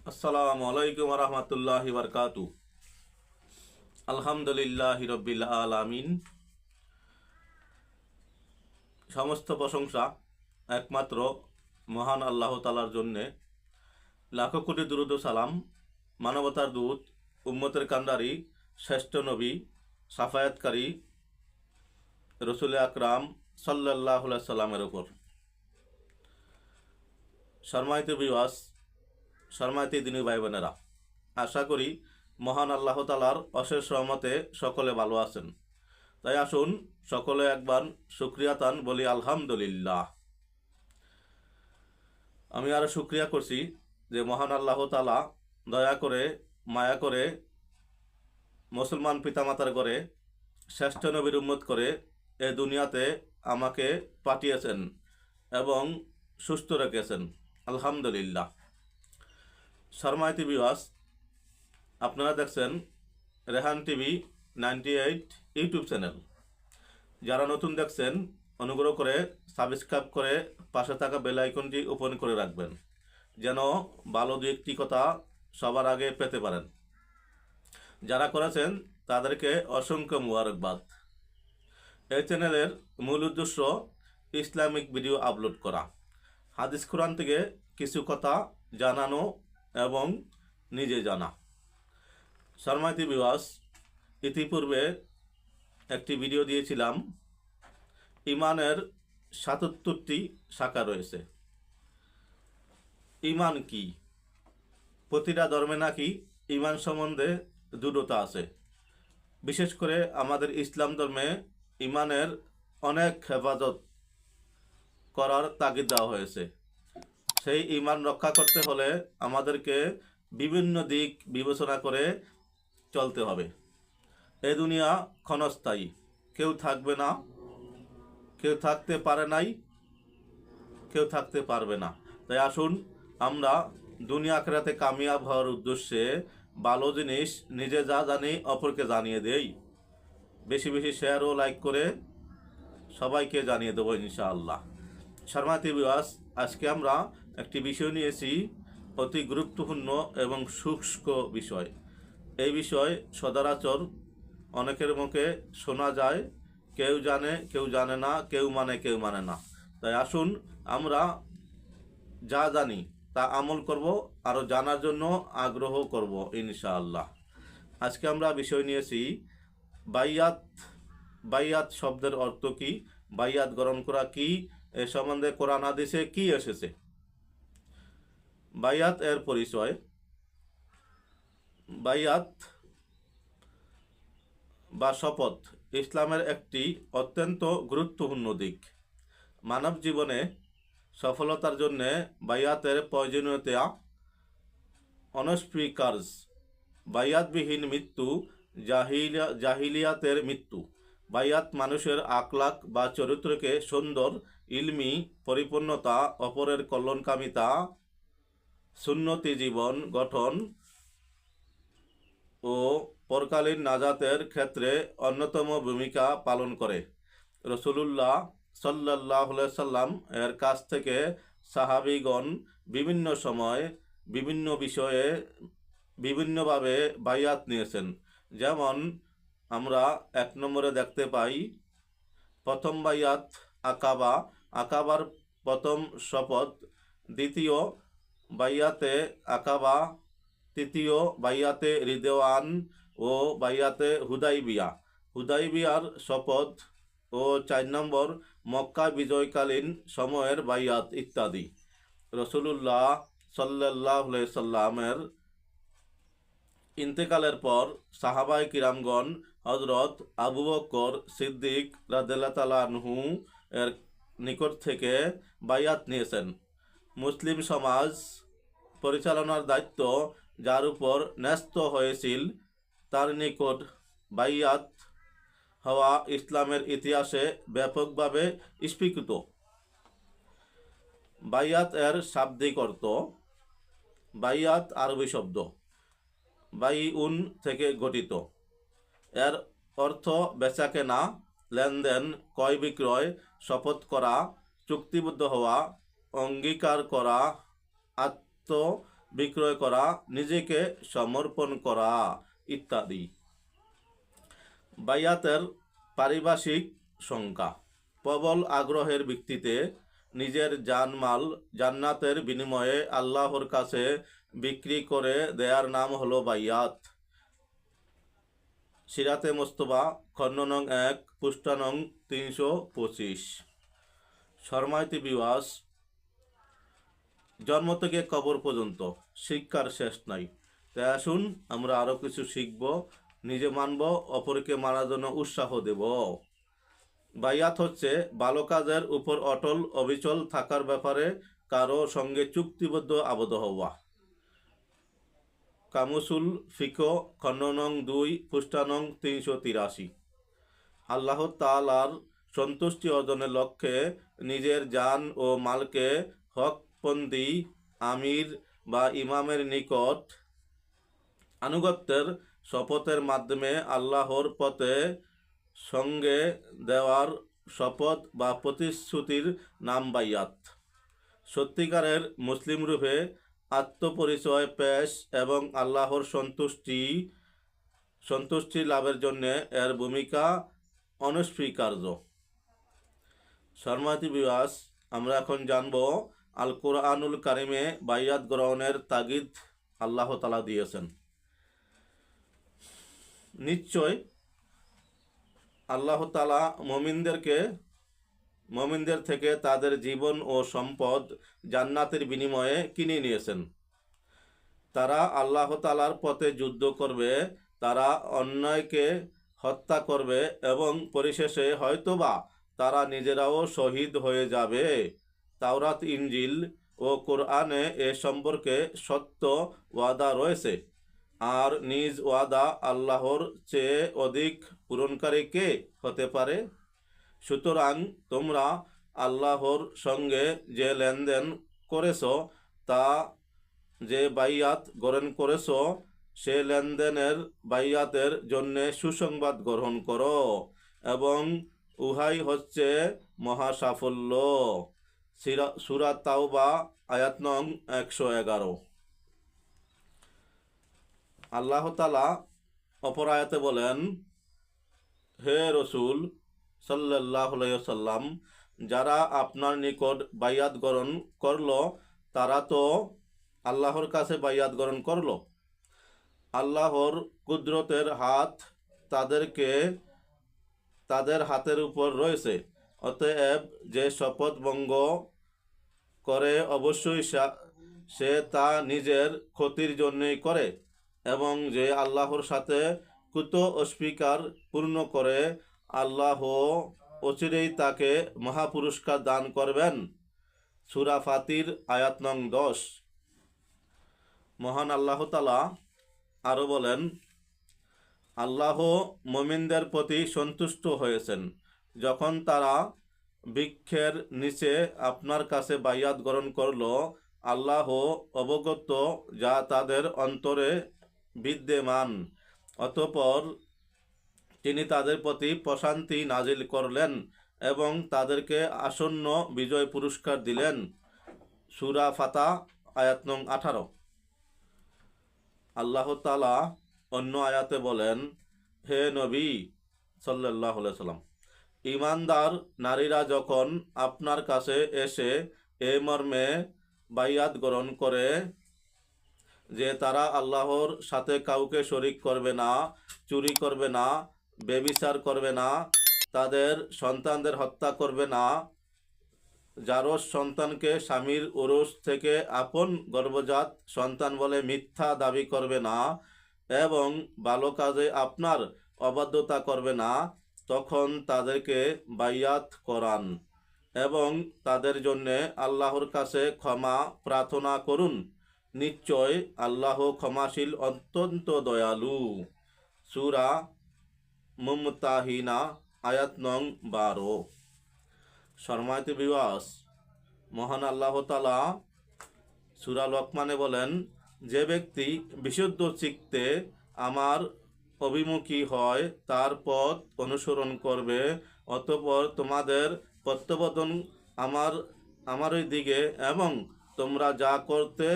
আসসালামু আলাইকুম রহমতুল্লাহি বারকাতু। আলহামদুলিল্লাহি রব্বিল আলামিন। সমস্ত প্রশংসা একমাত্র মহান আল্লাহ তাআলার জন্যে। লাখো কোটি দুরূদ ও সালাম মানবতার দূত, উম্মতের কান্ডারি, শ্রেষ্ঠ নবী, সাফায়াতকারী রসুল আকরাম সাল্লাল্লাহু আলাইহি সাল্লামের উপর। সম্মানিত বিওয়াস, সম্মানিত দিনী ভাই বোনেরা, আশা করি মহান আল্লাহ তাআলার অশেষ রহমতে সকলে ভালো আছেন। তাই আসুন সকলে একবার শুকরিয়া তান বলি আলহামদুলিল্লাহ। আমি আরো শুকরিয়া করছি যে মহান আল্লাহ তাআলা দয়া করে মায়া করে মুসলমান পিতামাতার ঘরে শ্রেষ্ঠ নবীর উম্মত করে এ দুনিয়াতে আমাকে পাঠিয়েছেন এবং সুস্থ রেখেছেন। আলহামদুলিল্লাহ। সম্মানিত বিওয়াস, আপনারা দেখছেন রেহান টিভি 98 ইউটিউব চ্যানেল। যারা নতুন দেখছেন অনুগ্রহ করে সাবস্ক্রাইব করে পাশে থাকা বেল আইকনটি ওপেন করে রাখবেন, যেন ভালো দু একটি কথা সবার আগে পেতে পারেন। যারা করেছেন তাদেরকে অসংখ্য মুবারকবাদ। এই চ্যানেলের মূল উদ্দেশ্য ইসলামিক ভিডিও আপলোড করা, হাদিস কোরআন থেকে কিছু কথা জানানো এবং নিজে জানা। সম্মানিত বিওয়াস, ইতিপূর্বে একটি ভিডিও দিয়েছিলাম ইমানের ৭৭টি শাখা রয়েছে। ইমান কি? প্রতিটা ধর্মে নাকি ইমান সম্বন্ধে দৃঢ়তা আছে। বিশেষ করে আমাদের ইসলাম ধর্মে ইমানের অনেক হেফাজত করার তাগিদ দেওয়া হয়েছে। সেই ইমান রক্ষা করতে হলে আমাদেরকে বিভিন্ন দিক বিবেচনা করে চলতে হবে। এই দুনিয়া ক্ষণস্থায়ী, কেউ থাকবে না, কেউ থাকতে পারে নাই, কেউ থাকতে পারবে না। তাই আসুন আমরা দুনিয়া আখিরাতে কামিয়াব হওয়ার উদ্দেশ্যে ভালো জিনিস নিজে যা জানি অপরকে জানিয়ে দেই। বেশি বেশি শেয়ার ও লাইক করে সবাইকে জানিয়ে দেবো ইনশাআল্লাহ। সম্মানিত বিওয়াস, আজকে আমরা একটি বিষয় নিয়েছি, অতি গুরুত্বপূর্ণ এবং শুষ্ক বিষয়। এই বিষয় সচরাচর অনেকের মুখে শোনা যায়, কেউ জানে কেউ জানে না, কেউ মানে কেউ মানে না। তাই আসুন আমরা যা জানি তা আমল করব, আরও জানার জন্য আগ্রহ করব ইনশাআল্লাহ। আজকে আমরা বিষয় নিয়েছি বাইয়াত। বাইয়াত শব্দের অর্থ কি, বাইয়াত গ্রহণ করা কি, এ সম্বন্ধে কোরআন হাদিসে কি এসেছে। বাইয়াত এর পরিচয়। বাইয়াত বা শপথ ইসলামের একটি অত্যন্ত গুরুত্বপূর্ণ দিক। মানব জীবনে সফলতার জন্য বাইয়াতের প্রয়োজনীয়তা অনস্বীকার্য। বাইয়াতবিহীন মৃত্যু জাহিলিয়াতের মৃত্যু। বাইয়াত মানুষের আখলাক বা চরিত্রকে সুন্দর, ইলমি পরিপূর্ণতা, অপরের কল্যাণকামিতা, সুন্নতি জীবন গঠন ও পরকালীন নাজাতের ক্ষেত্রে অন্যতম ভূমিকা পালন করে। রসুলুল্লাহ সাল্লাল্লাহু আলাইহি সাল্লাম এর কাছ থেকে সাহাবীগণ বিভিন্ন সময় বিভিন্ন বিষয়ে বিভিন্নভাবে বাইয়াত নিয়েছেন। যেমন আমরা 1 নম্বরে দেখতে পাই প্রথম বাইয়াত আকাবা, আকাবার প্রথম শপথ। দ্বিতীয় বাইয়াতে আকাবা, তৃতীয় বাইয়াতে রিদওয়ান ও বাইয়াতে হুদাইবিয়া, হুদাইবিয়ার শপথ ও 4 নম্বর মক্কা বিজয়কালীন সময়ের বাইয়াত ইত্যাদি। রসুলুল্লাহ সাল্লাল্লাহু আলাইহি সাল্লামের ইন্তেকালের পর সাহাবায়ে কিরামগণ হযরত আবু বকর সিদ্দিক রাদিয়াল্লাহু তাআলা আনহু এর নিকট থেকে বাইয়াত নিয়েছেন। মুসলিম সমাজ পরিচালনার দায়িত্ব যার উপর ন্যস্ত হয়েছিল তার নিকট বাইয়াত হওয়া ইসলামের ইতিহাসে ব্যাপকভাবে স্বীকৃত। বাইয়াত এর শাব্দিক অর্থ। বাইয়াত আরবি শব্দ বাইউন থেকে গঠিত। এর অর্থ বেচাকেনা, লেনদেন, ক্রয় বিক্রয়, শপথ করা, চুক্তিবদ্ধ হওয়া, অঙ্গীকার করা, বিক্রয় করা, নিজেকে সমর্পণ করা ইত্যাদি। বাইয়াতের পারিভাষিক সংজ্ঞা: প্রবল আগ্রহের ভিত্তিতে নিজের জানমাল জান্নাতের বিনিময়ে আল্লাহর কাছে বিক্রি করে দেয়ার নাম হলো বাইয়াত। সিরাতে মোস্তফা খণ্ড নং 1 পৃষ্ঠা নং 325। শর্মাইতি বিওয়াস, জন্ম থেকে কবর পর্যন্ত শিক্ষার শেষ নাই। তাই আসুন আমরা আরও কিছু শিখব, নিজে মানব, অপরকে মানার জন্য উৎসাহ দেব। বাইয়াত হচ্ছে ভালো কাজের উপর অটল অবিচল থাকার ব্যাপারে কারো সঙ্গে চুক্তিবদ্ধ আবদ্ধ হওয়া। কামুসুল ফিকো খণ্ড নং 2 পৃষ্ঠা নং 383। আল্লাহ তাআলার সন্তুষ্টি অর্জনের লক্ষ্যে নিজের জান ও মালকে হকপন্থী আমির বা ইমামের নিকট আনুগত্যের শপথের মাধ্যমে আল্লাহর পথে সঙ্গে দেওয়ার শপথ বা প্রতিশ্রুতির নাম বাইয়াত। সত্যিকারের মুসলিম রূপে আত্মপরিচয় পেশ এবং আল্লাহর সন্তুষ্টি লাভের জন্য এর ভূমিকা অনস্বীকার্য। শর্মাতি বিওয়াস, আমরা এখন জানব আল কুরআনুল কারিমে বাইয়াত গ্রহণের তাগিদ আল্লাহ তাআলা দিয়েছেন। নিশ্চয় আল্লাহ তাআলা মুমিনদের থেকে তাদের জীবন ও সম্পদ জান্নাতের বিনিময়ে কিনে নিয়েছেন। তারা আল্লাহ তাআলার পথে যুদ্ধ করবে, তারা অন্যায়কে হত্যা করবে এবং পরিশেষে হয়তোবা তারা নিজেরাও শহীদ হয়ে যাবে। তাওরাত, ইনজিল ও কোরআনে এ সম্পর্কে সত্য ওয়াদা রয়েছে। আর নিজ ওয়াদা আল্লাহর চেয়ে অধিক পূরণকারী কে হতে পারে? সুতরাং তোমরা আল্লাহর সঙ্গে যে লেনদেন করেছ, তা যে বাইয়াত গ্রহণ করেছ, সে লেনদেনের বাইয়াতের জন্য সুসংবাদ গ্রহণ করো এবং উহাই হচ্ছে মহা সাফল্য। সূরা তাওবা আয়াত নং 111। আল্লাহ তাআলা অপর আয়াতে বলেন, হে রসুল সাল্লাল্লাহু আলাইহি ওয়াসাল্লাম, যারা আপনার নিকট বাইয়াত গ্রহণ করলো তারা তো আল্লাহর কাছে বাইয়াত গ্রহণ করলো। আল্লাহর কুদরতের হাত তাদের হাতের উপর রয়েছে। অতএব যে শপথ ভঙ্গ করে অবশ্যই সে তা নিজের ক্ষতির জন্যই করে, এবং যে আল্লাহর সাথে কুত অস্বীকার পূর্ণ করে আল্লাহ অচিরেই তাকে মহাপুরস্কার দান করবেন। সূরা ফাতির আয়াত নং 10। মহান আল্লাহ তাআলা আরও বলেন, আল্লাহ মুমিনদের প্রতি সন্তুষ্ট হয়েছেন যখন তারা বৃক্ষের নিচে আপনার কাছে বাইয়াত গ্রহণ করল। আল্লাহ অবগত যা তাদের অন্তরে বিদ্যমান। অতঃপর তিনি তাদের প্রতি প্রশান্তি নাজিল করলেন এবং তাদেরকে আসন্ন বিজয় পুরস্কার দিলেন। সূরা ফাতা আয়াত নং 18। আল্লাহ তাআলা অন্য আয়াতে বলেন, হে নবী সাল্লাল্লাহু আলাইহি সাল্লাম, ঈমানদার নারীরা যখন আপনার কাছে এসে এ মর্মে বাইয়াত গ্রহণ করে যে তারা আল্লাহর সাথে কাউকে শরিক করবে না, চুরি করবে না, ব্যভিচার করবে না, তাদের সন্তানদের হত্যা করবে না, জারজ সন্তানকে স্বামীর উরুস থেকে আপন গর্ভজাত সন্তান বলে মিথ্যা দাবি করবে না এবং ভালো কাজে আপনার অবাধ্যতা করবে না, তখন তাদেরকে বাইয়াত করান এবং তাদের জন্য আল্লাহর কাছে ক্ষমা প্রার্থনা করুন। নিশ্চয় আল্লাহ ক্ষমাশীল, অত্যন্ত দয়ালু। সূরা মুমতাহিনা আয়াত নং 12। সম্মানিত ভিউয়ার্স, মহান আল্লাহ তাআলা সূরা লোকমানে বলেন, যে ব্যক্তি বিশুদ্ধ চিত্তে আমার অভিমুখী হয় তার পথ অনুসরণ করবে, অতঃপর তোমাদের প্রত্যাবর্তন আমারই দিকে এবং তোমরা যা করতে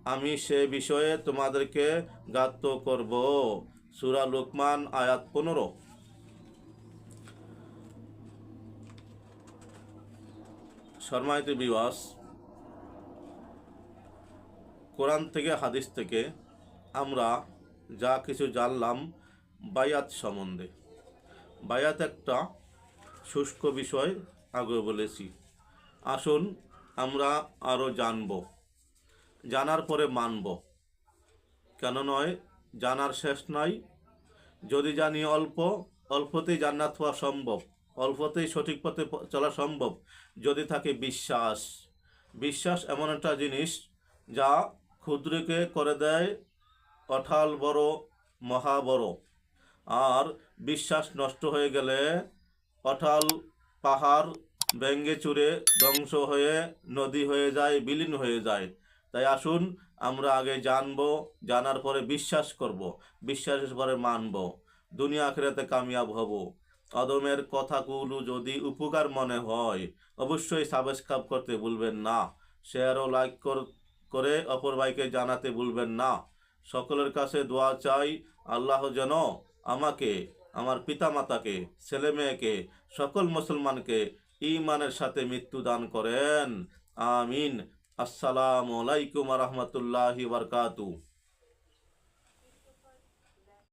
আমি সে বিষয়ে তোমাদেরকে জ্ঞাত করব। সূরা লুকমান আয়াত 15। সম্মানিত ভিউয়ার্স, কোরআন থেকে হাদিস থেকে আমরা যা কিছু জানলাম বায়াত সম্বন্ধে। বায়াত একটা শুষ্ক বিষয়, আগে বলেছি। আসুন আমরা আরও জানব, জানার পরে মানব। কেন নয়, জানার শেষ নাই। যদি জানি অল্প, অল্পতেই জান্নাত হওয়া সম্ভব, অল্পতেই সঠিক পথে চলা সম্ভব যদি থাকে বিশ্বাস। বিশ্বাস এমন একটা জিনিস যা ক্ষুদ্রকে করে দেয় অঠাল বড়, মহা বড়। আর বিশ্বাস নষ্ট হয়ে গেলে অঠাল পাহাড় ভেঙ্গে চুরে ধ্বংস হয়ে নদী হয়ে যায়, বিলীন হয়ে যায়। তাই আসুন আমরা আগে জানবো, জানার পরে বিশ্বাস করব, বিশ্বাসের পরে মানব, দুনিয়া আখিরাতে কামিয়াব হব। আদমের কথাগুলো যদি উপকার মনে হয় অবশ্যই সাবস্ক্রাইব করতে ভুলবেন না, শেয়ার ও লাইক করে অপর ভাইকে জানাতে ভুলবেন না। সকলের কাছে দোয়া চাই, আল্লাহ যেন আমাকে, আমার পিতামাতাকে, ছেলে মেয়েকে, সকল মুসলমানকে ঈমানের সাথে মৃত্যু দান করেন। আমিন। আসসালামু আলাইকুম ওয়া রাহমাতুল্লাহি ওয়া বারাকাতুহু।